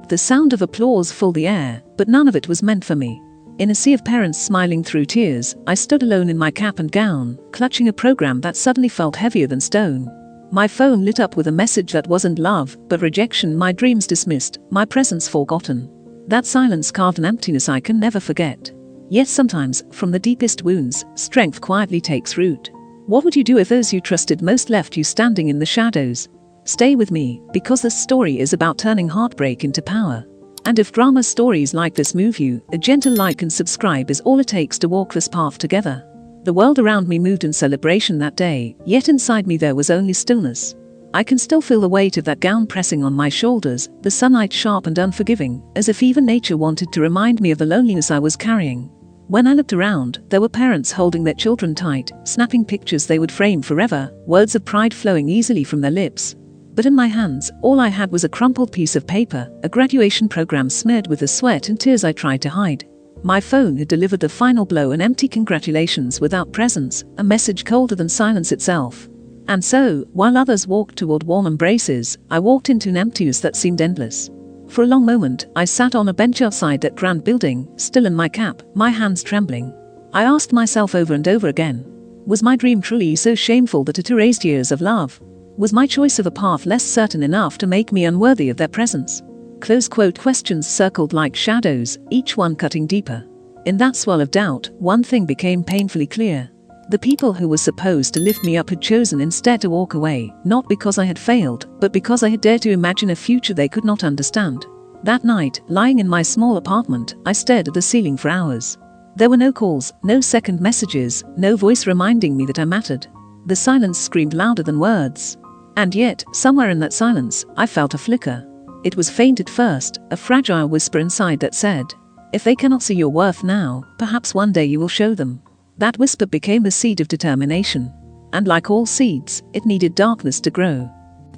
The sound of applause filled the air, but none of it was meant for me. In a sea of parents smiling through tears, I stood alone in my cap and gown, clutching a program that suddenly felt heavier than stone. My phone lit up with a message that wasn't love, but rejection, my dreams dismissed, my presence forgotten. That silence carved an emptiness I can never forget. Yet sometimes, from the deepest wounds, strength quietly takes root. What would you do if those you trusted most left you standing in the shadows? Stay with me, because this story is about turning heartbreak into power. And if drama stories like this move you, a gentle like and subscribe is all it takes to walk this path together. The world around me moved in celebration that day, yet inside me there was only stillness. I can still feel the weight of that gown pressing on my shoulders, the sunlight sharp and unforgiving, as if even nature wanted to remind me of the loneliness I was carrying. When I looked around, there were parents holding their children tight, snapping pictures they would frame forever, words of pride flowing easily from their lips. But in my hands, all I had was a crumpled piece of paper, a graduation program smeared with the sweat and tears I tried to hide. My phone had delivered the final blow, an empty congratulations without presence, a message colder than silence itself. And so, while others walked toward warm embraces, I walked into an emptiness that seemed endless. For a long moment, I sat on a bench outside that grand building, still in my cap, my hands trembling. I asked myself over and over again, was my dream truly so shameful that it erased years of love? Was my choice of a path less certain enough to make me unworthy of their presence? Close quote questions circled like shadows, each one cutting deeper. In that swirl of doubt, one thing became painfully clear. The people who were supposed to lift me up had chosen instead to walk away, not because I had failed, but because I had dared to imagine a future they could not understand. That night, lying in my small apartment, I stared at the ceiling for hours. There were no calls, no second messages, no voice reminding me that I mattered. The silence screamed louder than words. And yet, somewhere in that silence, I felt a flicker. It was faint at first, a fragile whisper inside that said, if they cannot see your worth now, perhaps one day you will show them. That whisper became the seed of determination. And like all seeds, it needed darkness to grow.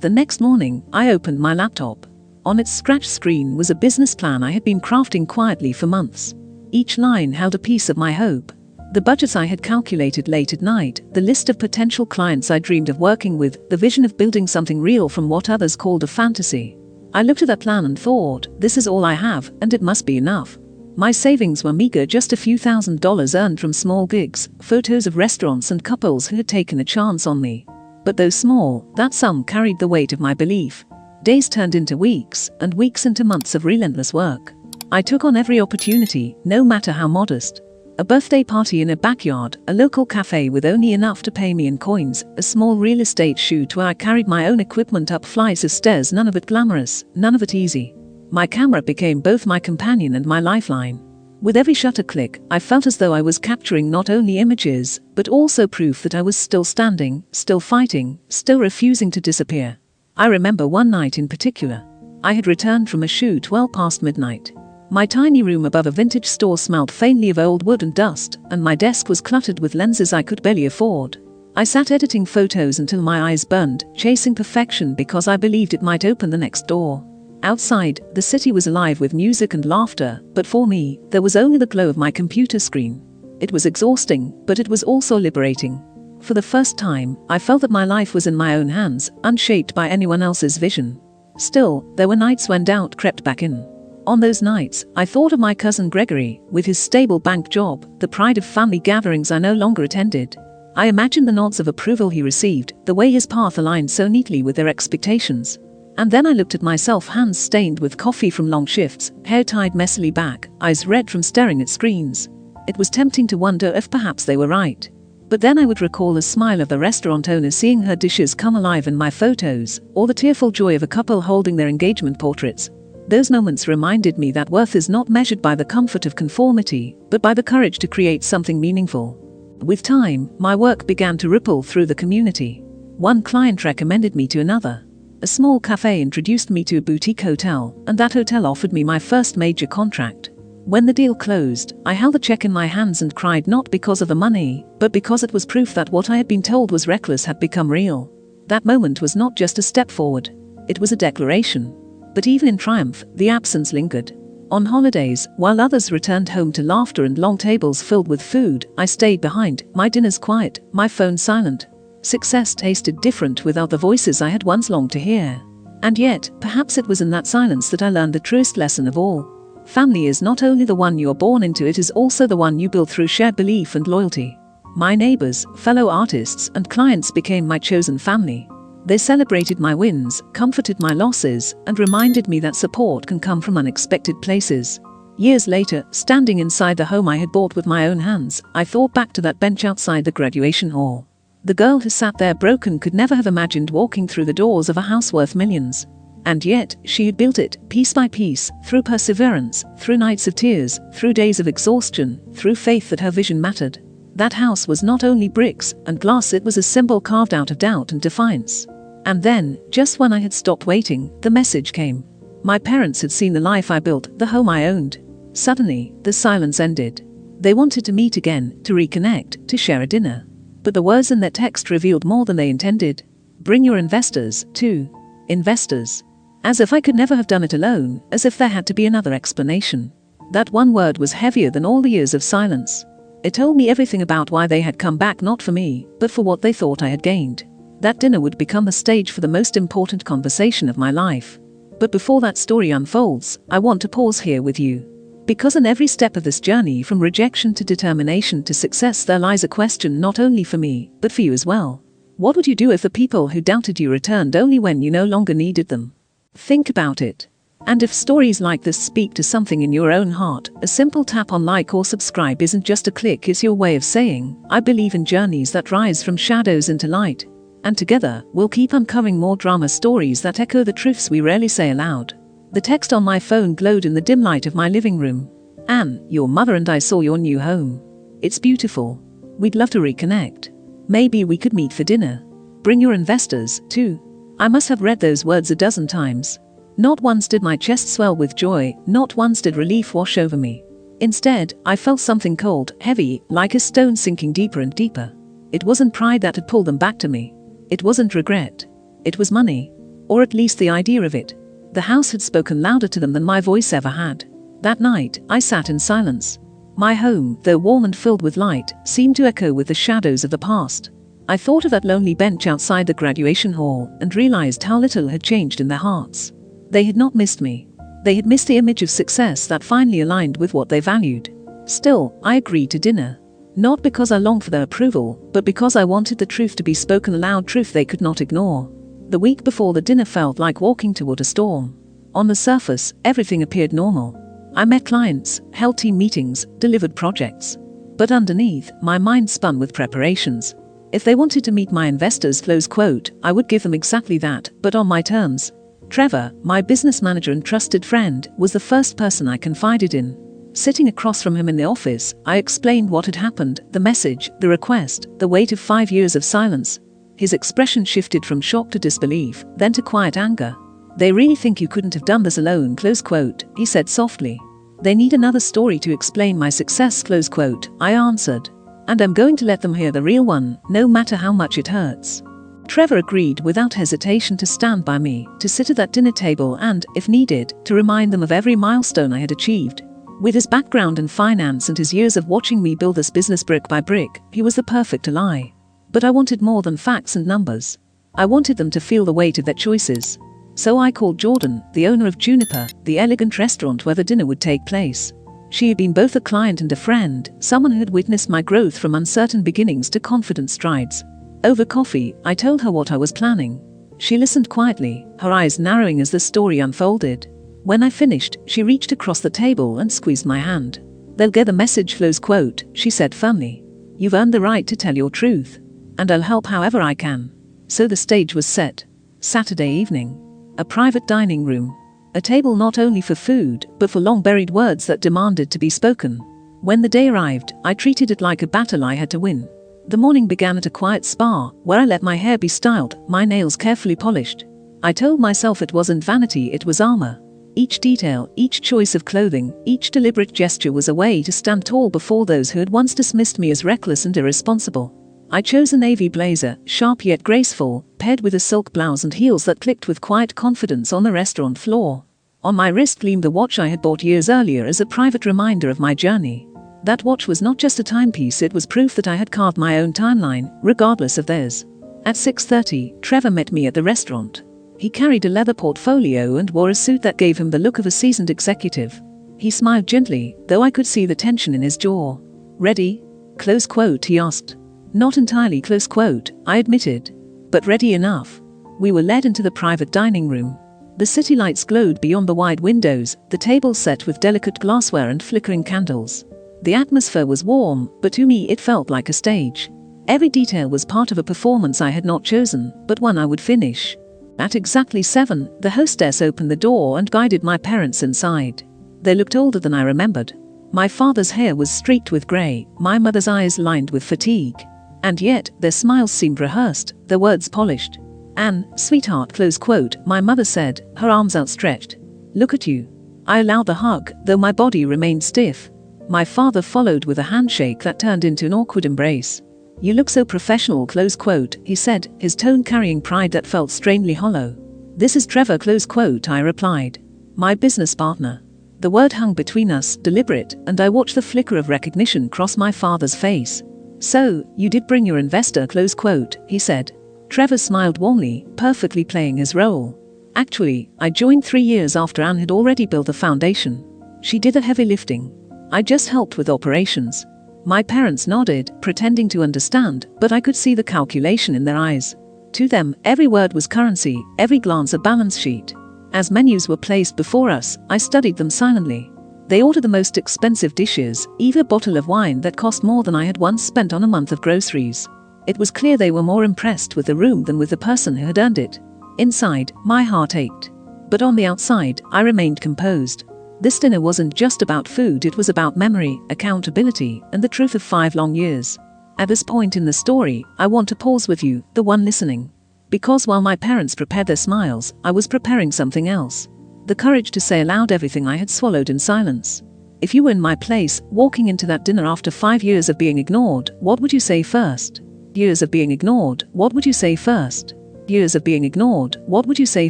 The next morning, I opened my laptop. On its scratched screen was a business plan I had been crafting quietly for months. Each line held a piece of my hope. The budgets I had calculated late at night, the list of potential clients I dreamed of working with, the vision of building something real from what others called a fantasy. I looked at that plan and thought, this is all I have, and it must be enough. My savings were meager, just a few $1,000s earned from small gigs, photos of restaurants and couples who had taken a chance on me. But though small, that sum carried the weight of my belief. Days turned into weeks, and weeks into months of relentless work. I took on every opportunity, no matter how modest. A birthday party in a backyard, a local cafe with only enough to pay me in coins, a small real estate shoot where I carried my own equipment up flights of stairs, none of it glamorous, none of it easy. My camera became both my companion and my lifeline. With every shutter click, I felt as though I was capturing not only images, but also proof that I was still standing, still fighting, still refusing to disappear. I remember one night in particular. I had returned from a shoot well past midnight. My tiny room above a vintage store smelled faintly of old wood and dust, and my desk was cluttered with lenses I could barely afford. I sat editing photos until my eyes burned, chasing perfection because I believed it might open the next door. Outside, the city was alive with music and laughter, but for me, there was only the glow of my computer screen. It was exhausting, but it was also liberating. For the first time, I felt that my life was in my own hands, unshaped by anyone else's vision. Still, there were nights when doubt crept back in. On those nights, I thought of my cousin Gregory, with his stable bank job, the pride of family gatherings I no longer attended. I imagined the nods of approval he received, the way his path aligned so neatly with their expectations. And then I looked at myself, hands stained with coffee from long shifts, hair tied messily back, eyes red from staring at screens. It was tempting to wonder if perhaps they were right. But then I would recall the smile of the restaurant owner seeing her dishes come alive in my photos, or the tearful joy of a couple holding their engagement portraits. Those moments reminded me that worth is not measured by the comfort of conformity, but by the courage to create something meaningful. With time, my work began to ripple through the community. One client recommended me to another. A small cafe introduced me to a boutique hotel, and that hotel offered me my first major contract. When the deal closed, I held the check in my hands and cried, not because of the money, but because it was proof that what I had been told was reckless had become real. That moment was not just a step forward, it was a declaration. But even in triumph, the absence lingered. On holidays, while others returned home to laughter and long tables filled with food, I stayed behind, my dinners quiet, my phone silent. Success tasted different without the voices I had once longed to hear. And yet, perhaps it was in that silence that I learned the truest lesson of all. Family is not only the one you are born into, it is also the one you build through shared belief and loyalty. My neighbors, fellow artists, and clients became my chosen family. They celebrated my wins, comforted my losses, and reminded me that support can come from unexpected places. Years later, standing inside the home I had bought with my own hands, I thought back to that bench outside the graduation hall. The girl who sat there broken could never have imagined walking through the doors of a house worth millions. And yet, she had built it, piece by piece, through perseverance, through nights of tears, through days of exhaustion, through faith that her vision mattered. That house was not only bricks and glass, it was a symbol carved out of doubt and defiance. And then, just when I had stopped waiting, the message came. My parents had seen the life I built, the home I owned. Suddenly, the silence ended. They wanted to meet again, to reconnect, to share a dinner. But the words in their text revealed more than they intended. Bring your investors, too. Investors. As if I could never have done it alone, as if there had to be another explanation. That one word was heavier than all the years of silence. It told me everything about why they had come back, not for me, but for what they thought I had gained. That dinner would become the stage for the most important conversation of my life. But before that story unfolds, I want to pause here with you. Because in every step of this journey, from rejection to determination to success, there lies a question not only for me, but for you as well. What would you do if the people who doubted you returned only when you no longer needed them? Think about it. And if stories like this speak to something in your own heart, a simple tap on like or subscribe isn't just a click, it's your way of saying, I believe in journeys that rise from shadows into light. And together, we'll keep uncovering more drama stories that echo the truths we rarely say aloud. The text on my phone glowed in the dim light of my living room. Anne, your mother and I saw your new home. It's beautiful. We'd love to reconnect. Maybe we could meet for dinner. Bring your investors, too. I must have read those words a dozen times. Not once did my chest swell with joy, not once did relief wash over me. Instead, I felt something cold, heavy, like a stone sinking deeper and deeper. It wasn't pride that had pulled them back to me. It wasn't regret. It was money. Or at least the idea of it. The house had spoken louder to them than my voice ever had. That night, I sat in silence. My home, though warm and filled with light, seemed to echo with the shadows of the past. I thought of that lonely bench outside the graduation hall and realized how little had changed in their hearts. They had not missed me. They had missed the image of success that finally aligned with what they valued. Still, I agreed to dinner. Not because I longed for their approval, but because I wanted the truth to be spoken aloud, truth they could not ignore. The week before the dinner felt like walking toward a storm. On the surface, everything appeared normal. I met clients, held team meetings, delivered projects. But underneath, my mind spun with preparations. If they wanted to meet my investors, close quote, I would give them exactly that, but on my terms. Trevor, my business manager and trusted friend, was the first person I confided in. Sitting across from him in the office, I explained what had happened, the message, the request, the weight of 5 years of silence. His expression shifted from shock to disbelief, then to quiet anger. They really think you couldn't have done this alone, close quote, he said softly. They need another story to explain my success, close quote, I answered. And I'm going to let them hear the real one, no matter how much it hurts. Trevor agreed without hesitation to stand by me, to sit at that dinner table and, if needed, to remind them of every milestone I had achieved. With his background in finance and his years of watching me build this business brick by brick, he was the perfect ally. But I wanted more than facts and numbers. I wanted them to feel the weight of their choices. So I called Jordan, the owner of Juniper, the elegant restaurant where the dinner would take place. She had been both a client and a friend, someone who had witnessed my growth from uncertain beginnings to confident strides. Over coffee, I told her what I was planning. She listened quietly, her eyes narrowing as the story unfolded. When I finished, she reached across the table and squeezed my hand. They'll get the message, close quote, she said firmly. You've earned the right to tell your truth. And I'll help however I can. So the stage was set. Saturday evening. A private dining room. A table not only for food, but for long-buried words that demanded to be spoken. When the day arrived, I treated it like a battle I had to win. The morning began at a quiet spa, where I let my hair be styled, my nails carefully polished. I told myself it wasn't vanity, it was armor. Each detail, each choice of clothing, each deliberate gesture was a way to stand tall before those who had once dismissed me as reckless and irresponsible. I chose a navy blazer, sharp yet graceful, paired with a silk blouse and heels that clicked with quiet confidence on the restaurant floor. On my wrist gleamed the watch I had bought years earlier as a private reminder of my journey. That watch was not just a timepiece, it was proof that I had carved my own timeline, regardless of theirs. At 6:30, Trevor met me at the restaurant. He carried a leather portfolio and wore a suit that gave him the look of a seasoned executive. He smiled gently, though I could see the tension in his jaw. "Ready?" Close quote, he asked. "Not entirely," close quote, I admitted. "But ready enough." We were led into the private dining room. The city lights glowed beyond the wide windows, the table set with delicate glassware and flickering candles. The atmosphere was warm, but to me it felt like a stage. Every detail was part of a performance I had not chosen, but one I would finish. At exactly 7, the hostess opened the door and guided my parents inside. They looked older than I remembered. My father's hair was streaked with grey, my mother's eyes lined with fatigue. And yet, their smiles seemed rehearsed, their words polished. "Anne, sweetheart," close quote, my mother said, her arms outstretched. "Look at you." I allowed the hug, though my body remained stiff. My father followed with a handshake that turned into an awkward embrace. "You look so professional," close quote, he said, his tone carrying pride that felt strangely hollow. "This is Trevor," close quote, I replied. "My business partner." The word hung between us, deliberate, and I watched the flicker of recognition cross my father's face. "So, you did bring your investor," close quote, he said. Trevor smiled warmly, perfectly playing his role. "Actually, I joined 3 years after Anne had already built the foundation. She did the heavy lifting. I just helped with operations." My parents nodded, pretending to understand, but I could see the calculation in their eyes. To them, every word was currency, every glance a balance sheet. As menus were placed before us, I studied them silently. They ordered the most expensive dishes, even a bottle of wine that cost more than I had once spent on a month of groceries. It was clear they were more impressed with the room than with the person who had earned it. Inside, my heart ached. But on the outside, I remained composed. This dinner wasn't just about food, it was about memory, accountability, and the truth of 5 long years. At this point in the story, I want to pause with you, the one listening. Because while my parents prepared their smiles, I was preparing something else. The courage to say aloud everything I had swallowed in silence. If you were in my place, walking into that dinner after 5 years of being ignored, what would you say first? Years of being ignored, what would you say first? Years of being ignored, what would you say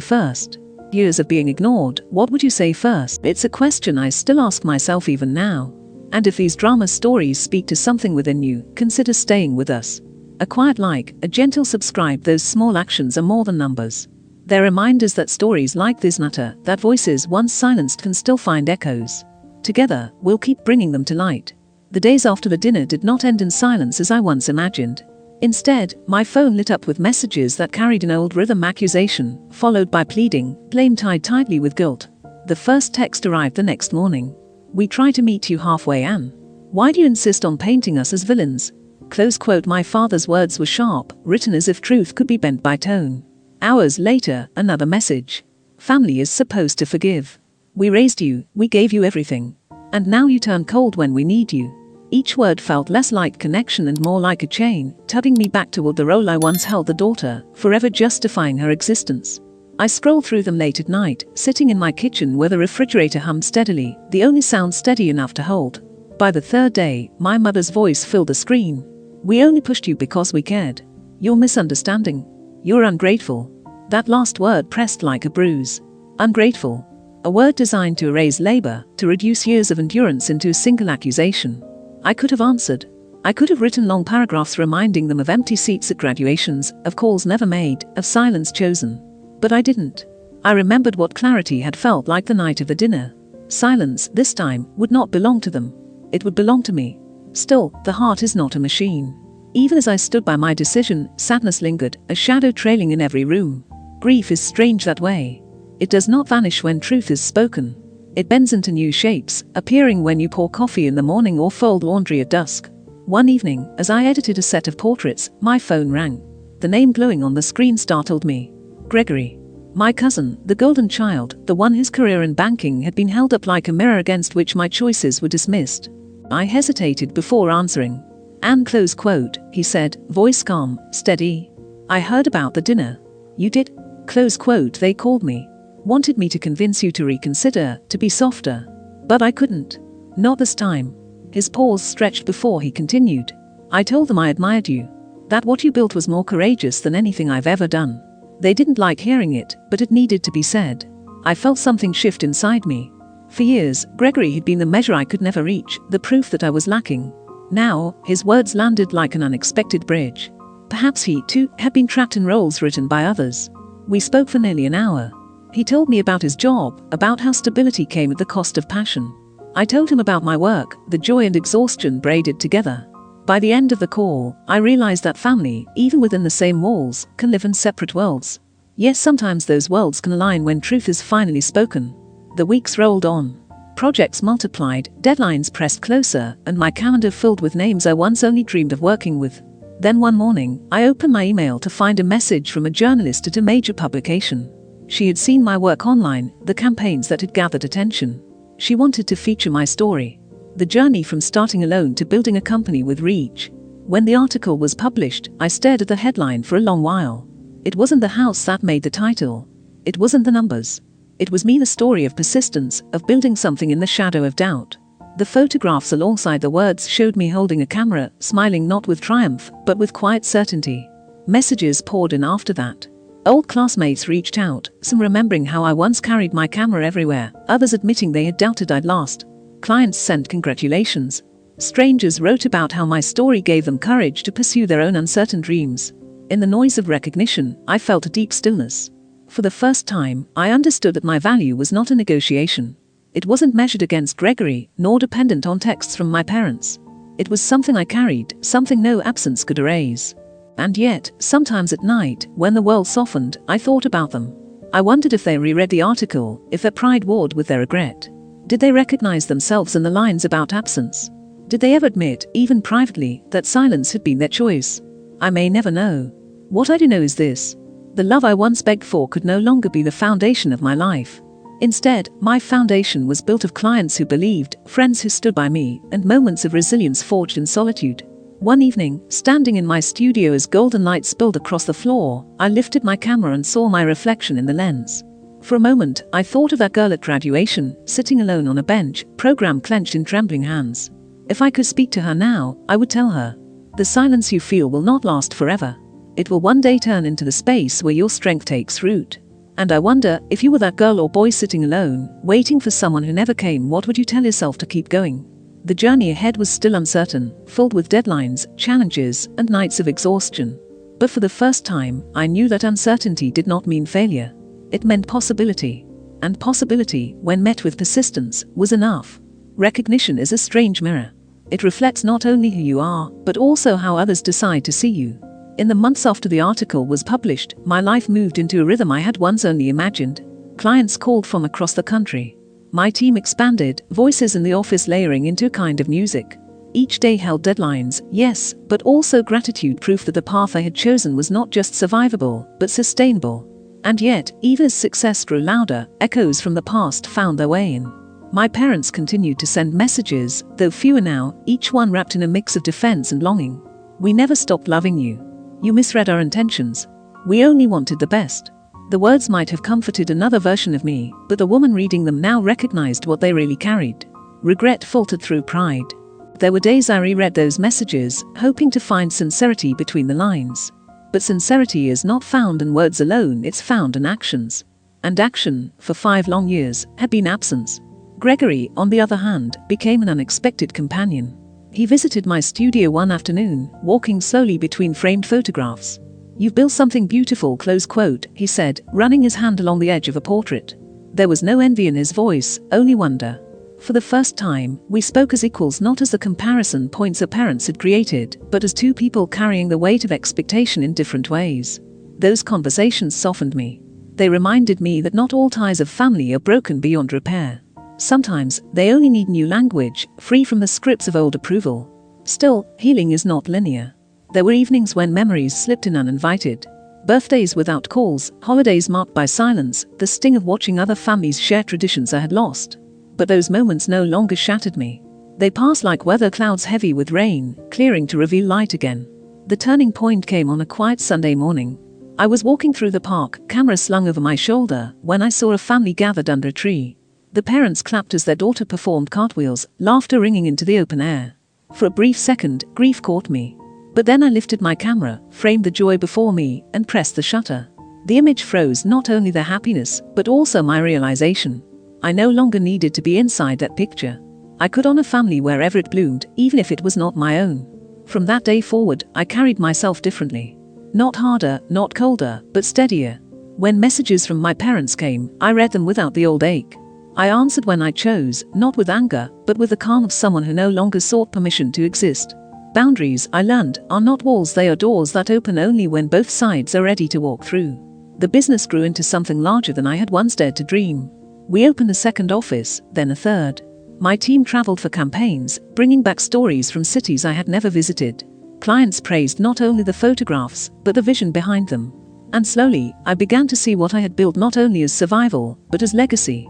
first? Years of being ignored, what would you say first? It's a question I still ask myself even now. And if these drama stories speak to something within you, consider staying with us. A quiet like, a gentle subscribe, those small actions are more than numbers. They're reminders that stories like this matter, that voices once silenced can still find echoes. Together, we'll keep bringing them to light. The days after the dinner did not end in silence as I once imagined. Instead, my phone lit up with messages that carried an old rhythm: accusation, followed by pleading, blame tied tightly with guilt. The first text arrived the next morning. "We try to meet you halfway, Anne. Why do you insist on painting us as villains?" Close quote. My father's words were sharp, written as if truth could be bent by tone. Hours later, another message. "Family is supposed to forgive. We raised you, we gave you everything. And now you turn cold when we need you." Each word felt less like connection and more like a chain, tugging me back toward the role I once held, the daughter, forever justifying her existence. I scrolled through them late at night, sitting in my kitchen where the refrigerator hummed steadily, the only sound steady enough to hold. By the 3rd day, my mother's voice filled the screen. "We only pushed you because we cared. You're misunderstanding. You're ungrateful." That last word pressed like a bruise. Ungrateful. A word designed to erase labor, to reduce years of endurance into a single accusation. I could have answered. I could have written long paragraphs reminding them of empty seats at graduations, of calls never made, of silence chosen. But I didn't. I remembered what clarity had felt like the night of the dinner. Silence, this time, would not belong to them. It would belong to me. Still, the heart is not a machine. Even as I stood by my decision, sadness lingered, a shadow trailing in every room. Grief is strange that way. It does not vanish when truth is spoken. It bends into new shapes, appearing when you pour coffee in the morning or fold laundry at dusk. One evening, as I edited a set of portraits, my phone rang. The name glowing on the screen startled me. Gregory. My cousin, the golden child, the one whose career in banking had been held up like a mirror against which my choices were dismissed. I hesitated before answering. "Anne," close quote, he said, voice calm, steady. "I heard about the dinner." "You did?" Close quote. "They called me. Wanted me to convince you to reconsider, to be softer. But I couldn't. Not this time." His pause stretched before he continued. "I told them I admired you. That what you built was more courageous than anything I've ever done. They didn't like hearing it, but it needed to be said. I felt something shift inside me. For years, Gregory had been the measure I could never reach, the proof that I was lacking. Now, his words landed like an unexpected bridge. Perhaps he, too, had been trapped in roles written by others. We spoke for nearly an hour. He told me about his job, about how stability came at the cost of passion. I told him about my work, the joy and exhaustion braided together. By the end of the call, I realized that family, even within the same walls, can live in separate worlds. Yes, sometimes those worlds can align when truth is finally spoken. The weeks rolled on. Projects multiplied, deadlines pressed closer, and my calendar filled with names I once only dreamed of working with. Then one morning, I opened my email to find a message from a journalist at a major publication. She had seen my work online, the campaigns that had gathered attention. She wanted to feature my story. The journey from starting alone to building a company with reach. When the article was published, I stared at the headline for a long while. It wasn't the house that made the title. It wasn't the numbers. It was me, the story of persistence, of building something in the shadow of doubt. The photographs alongside the words showed me holding a camera, smiling not with triumph, but with quiet certainty. Messages poured in after that. Old classmates reached out, some remembering how I once carried my camera everywhere, others admitting they had doubted I'd last. Clients sent congratulations. Strangers wrote about how my story gave them courage to pursue their own uncertain dreams. In the noise of recognition, I felt a deep stillness. For the first time, I understood that my value was not a negotiation. It wasn't measured against Gregory, nor dependent on texts from my parents. It was something I carried, something no absence could erase. And yet, sometimes at night, when the world softened, I thought about them. I wondered if they reread the article, if their pride warred with their regret. Did they recognize themselves in the lines about absence? Did they ever admit, even privately, that silence had been their choice? I may never know. What I do know is this. The love I once begged for could no longer be the foundation of my life. Instead, my foundation was built of clients who believed, friends who stood by me, and moments of resilience forged in solitude. One evening, standing in my studio as golden light spilled across the floor, I lifted my camera and saw my reflection in the lens. For a moment, I thought of that girl at graduation, sitting alone on a bench, program clenched in trembling hands. If I could speak to her now, I would tell her, the silence you feel will not last forever. It will one day turn into the space where your strength takes root. And I wonder, if you were that girl or boy sitting alone, waiting for someone who never came, what would you tell yourself to keep going? The journey ahead was still uncertain, filled with deadlines, challenges, and nights of exhaustion. But for the first time, I knew that uncertainty did not mean failure. It meant possibility. And possibility, when met with persistence, was enough. Recognition is a strange mirror. It reflects not only who you are, but also how others decide to see you. In the months after the article was published, my life moved into a rhythm I had once only imagined. Clients called from across the country. My team expanded, voices in the office layering into a kind of music. Each day held deadlines, yes, but also gratitude, proof that the path I had chosen was not just survivable, but sustainable. And yet, even as success grew louder, echoes from the past found their way in. My parents continued to send messages, though fewer now, each one wrapped in a mix of defense and longing. We never stopped loving you. You misread our intentions. We only wanted the best. The words might have comforted another version of me, but the woman reading them now recognized what they really carried. Regret filtered through pride. There were days I reread those messages, hoping to find sincerity between the lines. But sincerity is not found in words alone, it's found in actions. And action, for 5 long years, had been absence. Gregory, on the other hand, became an unexpected companion. He visited my studio one afternoon, walking slowly between framed photographs. "You've built something beautiful," close quote, he said, running his hand along the edge of a portrait. There was no envy in his voice, only wonder. For the first time, we spoke as equals, not as the comparison points our parents had created, but as two people carrying the weight of expectation in different ways. Those conversations softened me. They reminded me that not all ties of family are broken beyond repair. Sometimes, they only need new language, free from the scripts of old approval. Still, healing is not linear. There were evenings when memories slipped in uninvited. Birthdays without calls, holidays marked by silence, the sting of watching other families share traditions I had lost. But those moments no longer shattered me. They passed like weather clouds heavy with rain, clearing to reveal light again. The turning point came on a quiet Sunday morning. I was walking through the park, camera slung over my shoulder, when I saw a family gathered under a tree. The parents clapped as their daughter performed cartwheels, laughter ringing into the open air. For a brief second, grief caught me. But then I lifted my camera, framed the joy before me, and pressed the shutter. The image froze not only their happiness, but also my realization. I no longer needed to be inside that picture. I could honor family wherever it bloomed, even if it was not my own. From that day forward, I carried myself differently. Not harder, not colder, but steadier. When messages from my parents came, I read them without the old ache. I answered when I chose, not with anger, but with the calm of someone who no longer sought permission to exist. Boundaries, I learned, are not walls, they are doors that open only when both sides are ready to walk through. The business grew into something larger than I had once dared to dream. We opened a second office, then a third. My team traveled for campaigns, bringing back stories from cities I had never visited. Clients praised not only the photographs, but the vision behind them. And slowly, I began to see what I had built not only as survival, but as legacy.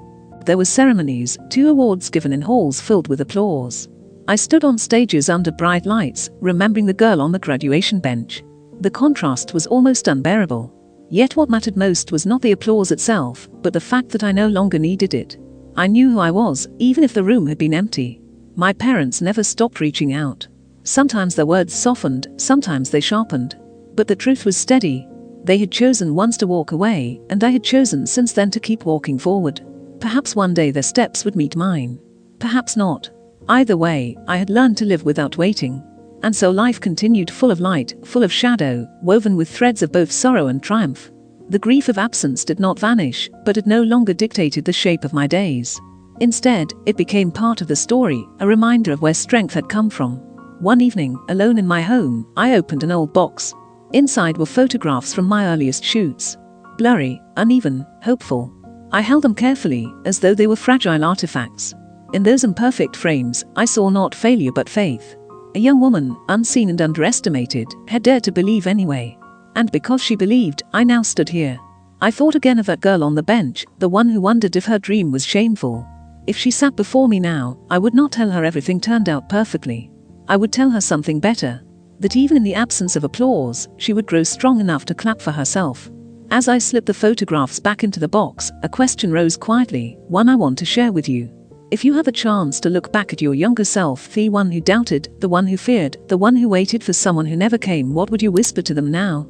There were ceremonies, 2 awards given in halls filled with applause. I stood on stages under bright lights, remembering the girl on the graduation bench. The contrast was almost unbearable. Yet what mattered most was not the applause itself, but the fact that I no longer needed it. I knew who I was, even if the room had been empty. My parents never stopped reaching out. Sometimes their words softened, sometimes they sharpened. But the truth was steady. They had chosen once to walk away, and I had chosen since then to keep walking forward. Perhaps one day their steps would meet mine. Perhaps not. Either way, I had learned to live without waiting. And so life continued, full of light, full of shadow, woven with threads of both sorrow and triumph. The grief of absence did not vanish, but it no longer dictated the shape of my days. Instead, it became part of the story, a reminder of where strength had come from. One evening, alone in my home, I opened an old box. Inside were photographs from my earliest shoots. Blurry, uneven, hopeful. I held them carefully, as though they were fragile artifacts. In those imperfect frames, I saw not failure but faith. A young woman, unseen and underestimated, had dared to believe anyway. And because she believed, I now stood here. I thought again of that girl on the bench, the one who wondered if her dream was shameful. If she sat before me now, I would not tell her everything turned out perfectly. I would tell her something better. That even in the absence of applause, she would grow strong enough to clap for herself. As I slipped the photographs back into the box, a question rose quietly, one I want to share with you. If you had the chance to look back at your younger self, the one who doubted, the one who feared, the one who waited for someone who never came, what would you whisper to them now?